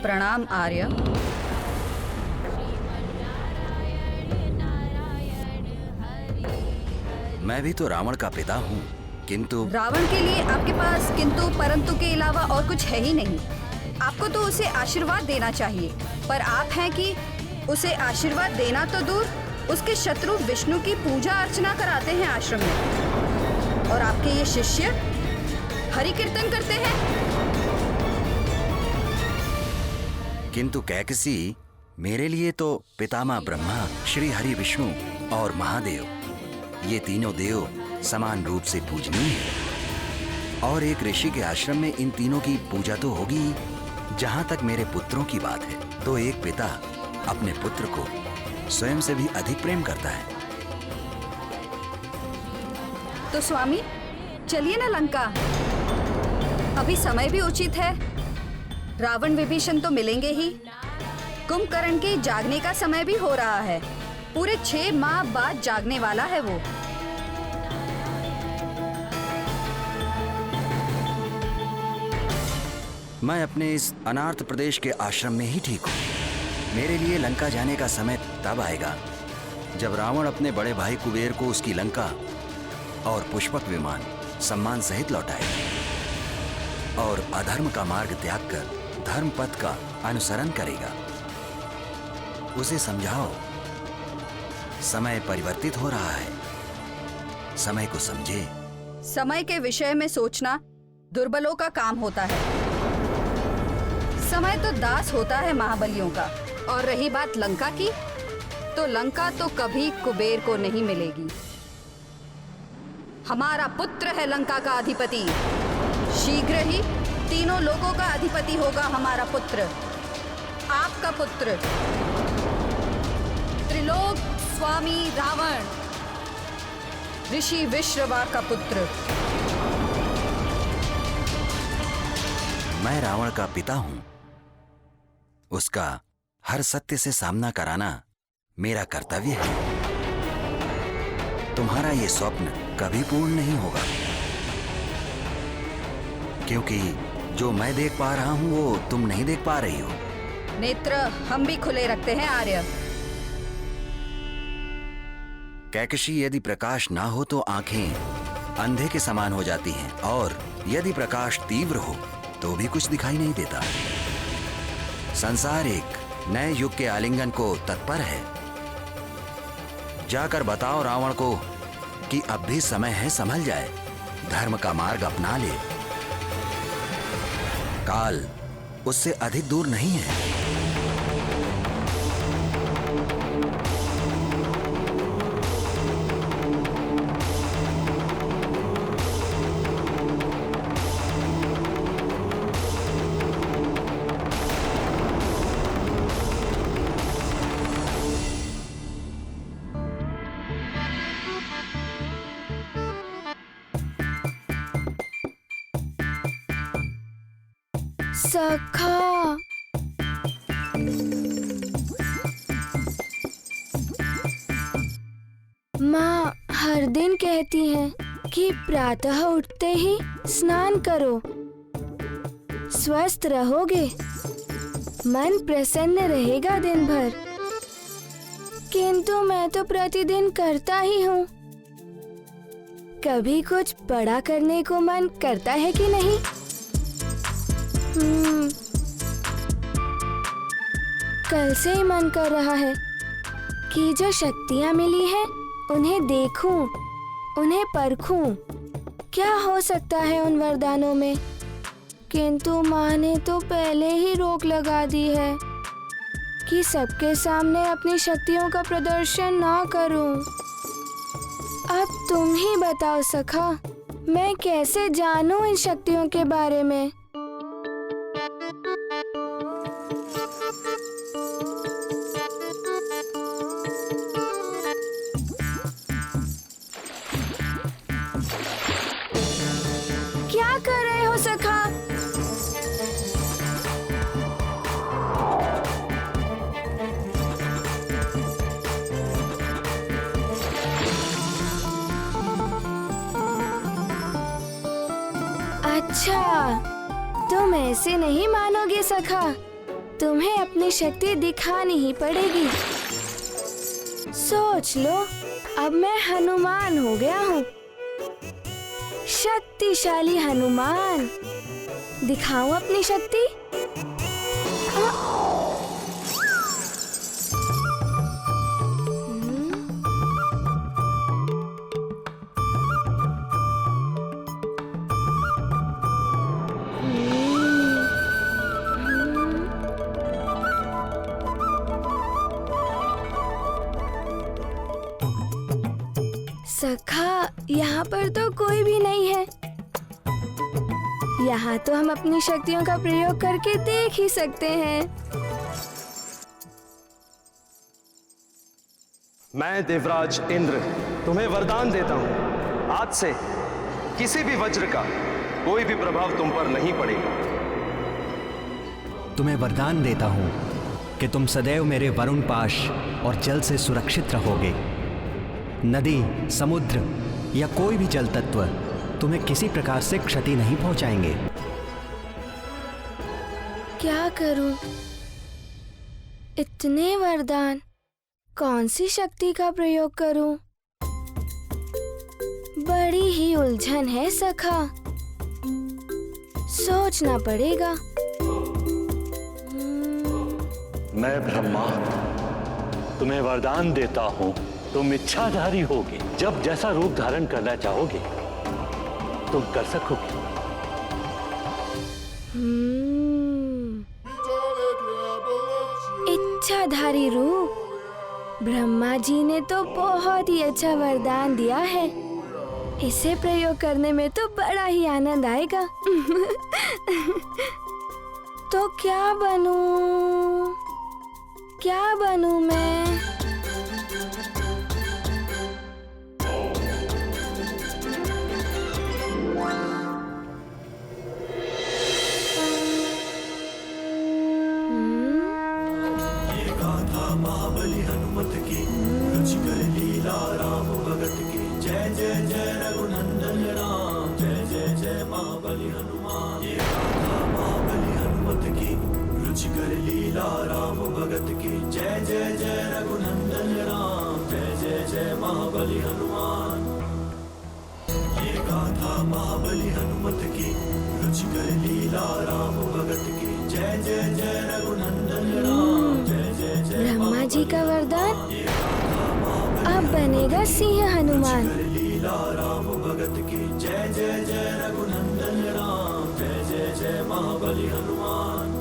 प्रणाम आर्य। मैं भी तो रावण का पिता हूँ, किंतु रावण के लिए आपके पास किंतु परंतु के अलावा और कुछ है ही नहीं। आपको तो उसे आशीर्वाद देना चाहिए, पर आप हैं कि उसे आशीर्वाद देना तो दूर, उसके शत्रु विष्णु की पूजा अर्चना कराते हैं आश्रम में। और आपके ये शिष्य हरि कीर्तन करते हैं। किंतु कैकसी मेरे लिए तो पितामह ब्रह्मा, श्री हरि विष्णु और महादेव, ये तीनों देव समान रूप से पूजनीय हैं। और एक ऋषि के आश्रम में इन तीनों की पूजा तो होगी। जहां तक मेरे पुत्रों की बात है तो एक पिता अपने पुत्र को स्वयं से भी अधिक प्रेम करता है। तो स्वामी चलिए ना लंका, अभी समय भी उचित है। रावण विभीषण तो मिलेंगे ही, कुंभकर्ण के जागने का समय भी हो रहा है। पूरे 6 माह बाद जागने वाला है वो। मैं अपने इस अनार्थ प्रदेश के आश्रम में ही ठीक हूँ। मेरे लिए लंका जाने का समय तब आएगा जब रावण अपने बड़े भाई कुबेर को उसकी लंका और पुष्पक विमान सम्मान सहित लौटाए और अधर्म का मार्ग त्याग कर धर्म पथ का अनुसरण करेगा। उसे समझाओ, समय परिवर्तित हो रहा है, समय को समझे। समय के विषय में सोचना दुर्बलों का काम होता है। समय तो दास होता है महाबलियों का। और रही बात लंका की, तो लंका तो कभी कुबेर को नहीं मिलेगी। हमारा पुत्र है लंका का अधिपति। शीघ्र ही तीनों लोगों का अधिपति होगा हमारा पुत्र, आपका पुत्र, त्रिलोक स्वामी रावण, ऋषि विश्रवा का पुत्र। मैं रावण का पिता हूं। उसका हर सत्य से सामना कराना मेरा कर्तव्य है। तुम्हारा ये स्वप्न कभी पूर्ण नहीं होगा, क्योंकि जो मैं देख पा रहा हूं वो तुम नहीं देख पा रही हो। नेत्र हम भी खुले रखते हैं आर्य। कैकशी, यदि प्रकाश ना हो तो आंखें अंधे के समान हो जाती हैं, और यदि प्रकाश तीव्र हो तो भी कुछ दिखाई नहीं देता। संसार एक नए युग के आलिंगन को तत्पर है। जाकर बताओ रावण को कि अब भी समय है, संभल जाए, धर्म का मार्ग अपना ले। काल उससे अधिक दूर नहीं है। सखा, माँ हर दिन कहती हैं कि प्रातः उठते ही स्नान करो, स्वस्थ रहोगे, मन प्रसन्न रहेगा दिन भर। किंतु मैं तो प्रतिदिन करता ही हूँ। कभी कुछ बड़ा करने को मन करता है कि नहीं? कल से ही मन कर रहा है कि जो शक्तियाँ मिली हैं उन्हें देखूं, उन्हें परखूं, क्या हो सकता है उन वरदानों में। किंतु माँ ने तो पहले ही रोक लगा दी है कि सबके सामने अपनी शक्तियों का प्रदर्शन ना करूं। अब तुम ही बताओ सखा, मैं कैसे जानूं इन शक्तियों के बारे में? क्या कर रहे हो सखा? अच्छा, तुम ऐसे नहीं मानोगे सखा, तुम्हें अपनी शक्ति दिखानी ही पड़ेगी। सोच लो, अब मैं हनुमान हो गया हूँ, शक्तिशाली हनुमान। दिखाऊं अपनी शक्ति? सखा, यहाँ पर तो कोई भी नहीं है। यहाँ तो हम अपनी शक्तियों का प्रयोग करके देख ही सकते हैं। मैं देवराज इंद्र तुम्हें वरदान देता हूँ, आज से किसी भी वज्र का कोई भी प्रभाव तुम पर नहीं पड़ेगा। तुम्हें वरदान देता हूँ कि तुम सदैव मेरे वरुण पाश और जल से सुरक्षित रहोगे। नदी, समुद्र या कोई भी जल तत्व तुम्हें किसी प्रकार से क्षति नहीं पहुंचाएंगे। क्या करूं? इतने वरदान, कौन सी शक्ति का प्रयोग करूं? बड़ी ही उलझन है सखा, सोचना पड़ेगा। मैं ब्रह्मा तुम्हें वरदान देता हूँ, तुम इच्छाधारी होगे। जब जैसा रूप धारण करना चाहोगे तुम कर सकोगे। इच्छाधारी रूप? ब्रह्मा जी ने तो बहुत ही अच्छा वरदान दिया है, इसे प्रयोग करने में तो बड़ा ही आनंद आएगा। तो क्या बनूं? क्या बनूं मैं? महाबली हनुमत की रुचिकर लीला राम भगत की जय जय जय रघुनंदन राम जय जय जय महाबली हनुमान। ये गाथा महाबली हनुमत की रुचिकर लीला राम भगत की जय जय जय रघुनंदन राम जय जय जय महाबली हनुमान। ये गाथा महाबली हनुमत की रुचिकर लीला राम भगत की जय जय जय रघुनंदन राम जय जय जय। ब्रह्मा जी का वरदान, अब बनेगा सिंह हनुमान। लीला राम भगत की जय जय जय रघुनंदन राम जय जय जय महाबली हनुमान।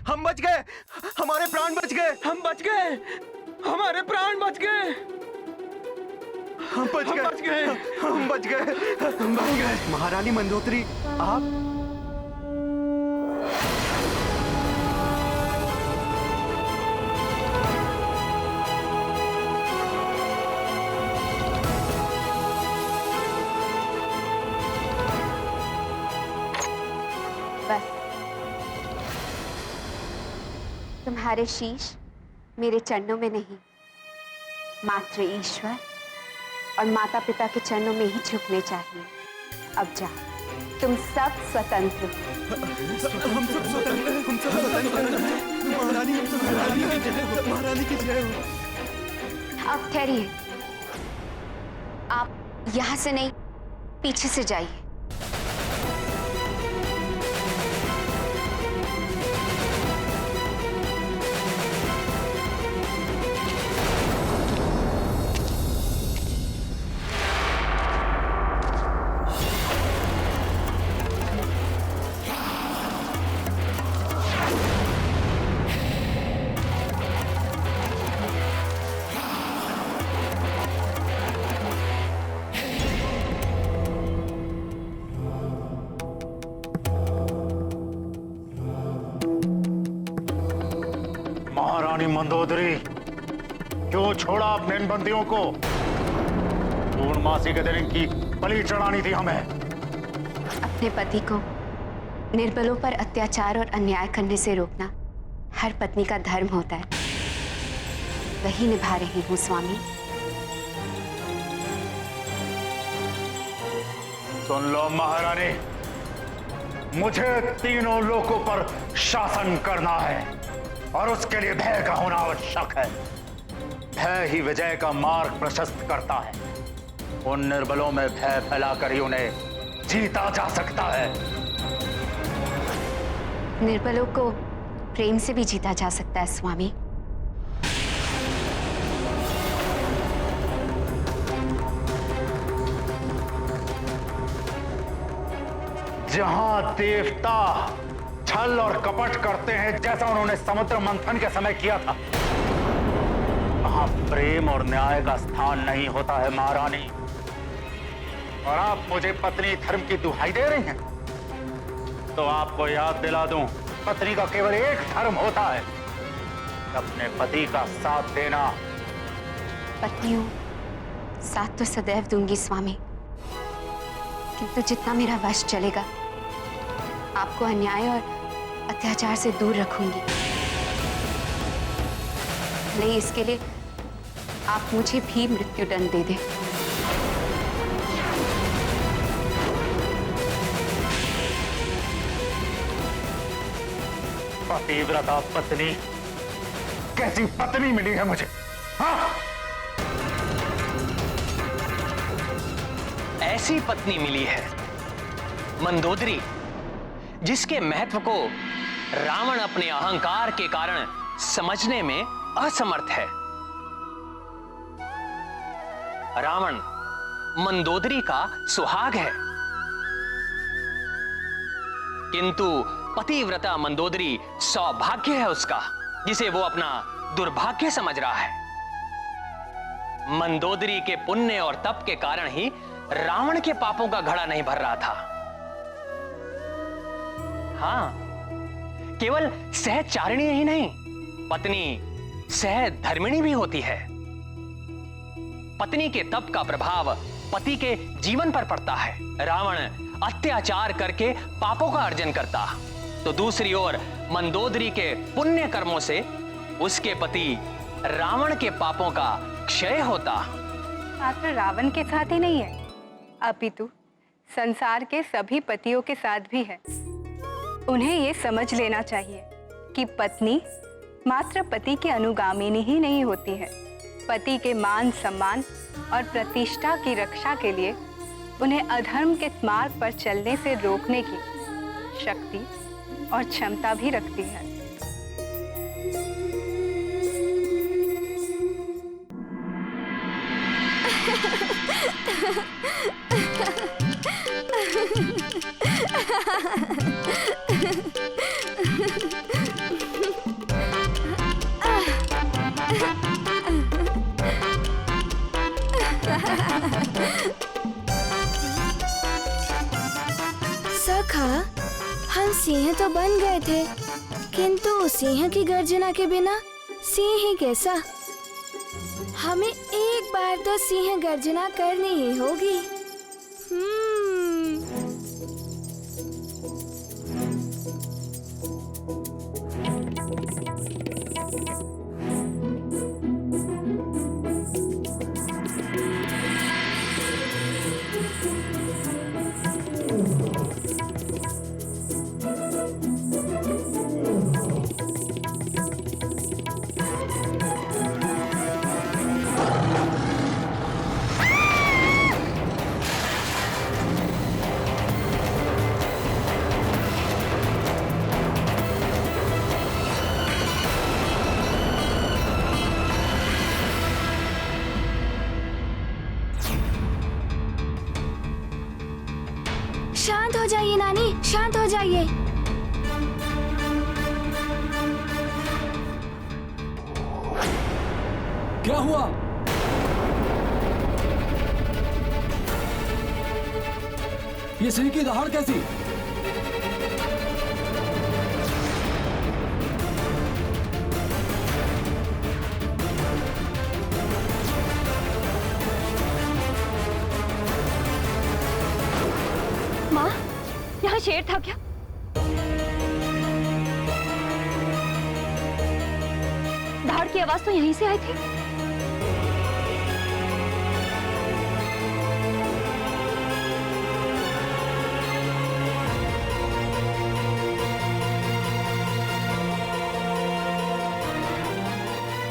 हम बच गए, हमारे प्राण बच गए, हम बच गए, हमारे प्राण बच गए, हम बच गए, हम बच गए, हम बच गए। महारानी मंदोदरी, आप बस तुम्हारे शीश मेरे चरणों में नहीं, मात्र ईश्वर और माता पिता के चरणों में ही झुकने चाहिए। अब जा, तुम सब स्वतंत्र हो। हम सब स्वतंत्र हैं, हम सब स्वतंत्र हैं। महारानी की जय हो। अब ठहरिए, आप यहाँ से नहीं, पीछे से जाइए। महारानी मंदोदरी, क्यों छोड़ा अपने इन बंदियों को? पूर्णमासी के दिन इनकी बलि चढ़ानी थी हमें। अपने पति को निर्बलों पर अत्याचार और अन्याय करने से रोकना हर पत्नी का धर्म होता है। वही निभा रही हूँ स्वामी। सुन लो महारानी, मुझे तीनों लोकों पर शासन करना है और उसके लिए भय का होना आवश्यक है। भय ही विजय का मार्ग प्रशस्त करता है। उन निर्बलों में भय फैलाकर ही उन्हें जीता जा सकता है। निर्बलों को प्रेम से भी जीता जा सकता है स्वामी। जहां देवता छल और कपट करते हैं, जैसा उन्होंने समुद्र मंथन के समय किया था, वहां प्रेम और न्याय का स्थान नहीं होता है महारानी। और आप मुझे पत्नी धर्म की दुहाई दे रही हैं, तो आपको याद दिला दूं, पत्नी का केवल एक धर्म होता है, अपने पति का साथ देना। पत्नियों, साथ तो सदैव दूंगी स्वामी, किंतु जितना मेरा वश चलेगा आपको अन्याय और अत्याचार से दूर रखूंगी। नहीं, इसके लिए आप मुझे भी मृत्युदंड दे दें। पतिव्रता पत्नी, कैसी पत्नी मिली है मुझे? हाँ? ऐसी पत्नी मिली है मंदोदरी, जिसके महत्व को रावण अपने अहंकार के कारण समझने में असमर्थ है। रावण मंदोदरी का सुहाग है, किंतु पतिव्रता मंदोदरी सौभाग्य है उसका, जिसे वो अपना दुर्भाग्य समझ रहा है। मंदोदरी के पुण्य और तप के कारण ही रावण के पापों का घड़ा नहीं भर रहा था। हां, केवल सहचारिणी ही नहीं, पत्नी सहधर्मिणी भी होती है। पत्नी के तप का प्रभाव पति के जीवन पर पड़ता है। रावण अत्याचार करके पापों का अर्जन करता, तो दूसरी ओर मंदोदरी के पुण्य कर्मों से उसके पति रावण के पापों का क्षय होता। मात्र रावण के साथ ही नहीं है, अपितु संसार के सभी पतियों के साथ भी है। उन्हें ये समझ लेना चाहिए कि पत्नी मात्र पति की अनुगामिनी ही नहीं होती है। पति के मान सम्मान और प्रतिष्ठा की रक्षा के लिए उन्हें अधर्म के मार्ग पर चलने से रोकने की शक्ति और क्षमता भी रखती है। सखा, हम सिंह तो बन गए थे, किंतु सिंह की गर्जना के बिना सिंह ही कैसा? हमें एक बार तो सिंह गर्जना करनी ही होगी। शांत हो जाइए नानी, शांत हो जाइए। क्या हुआ? ये सिंह की दहाड़ कैसी? शेर था क्या? धाड़ की आवाज तो यहीं से आई थी।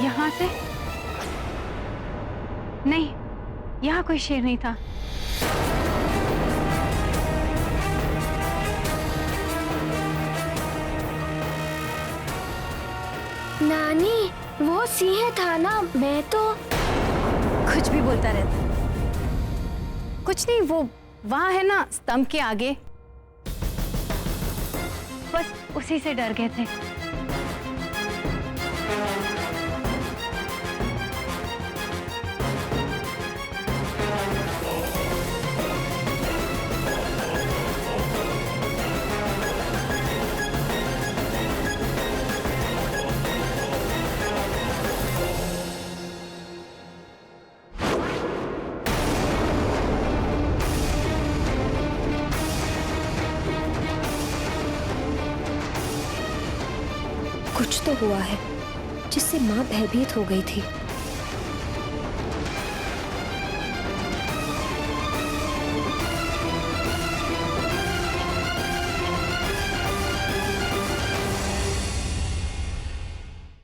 यहाँ से? नहीं, यहाँ कोई शेर नहीं था। नानी, वो सिंह था ना, मैं तो कुछ भी बोलता रहता। कुछ नहीं, वो वहां है ना स्तंभ के आगे, बस उसी से डर गए थे। कुछ तो हुआ है जिससे माँ भयभीत हो गई थी।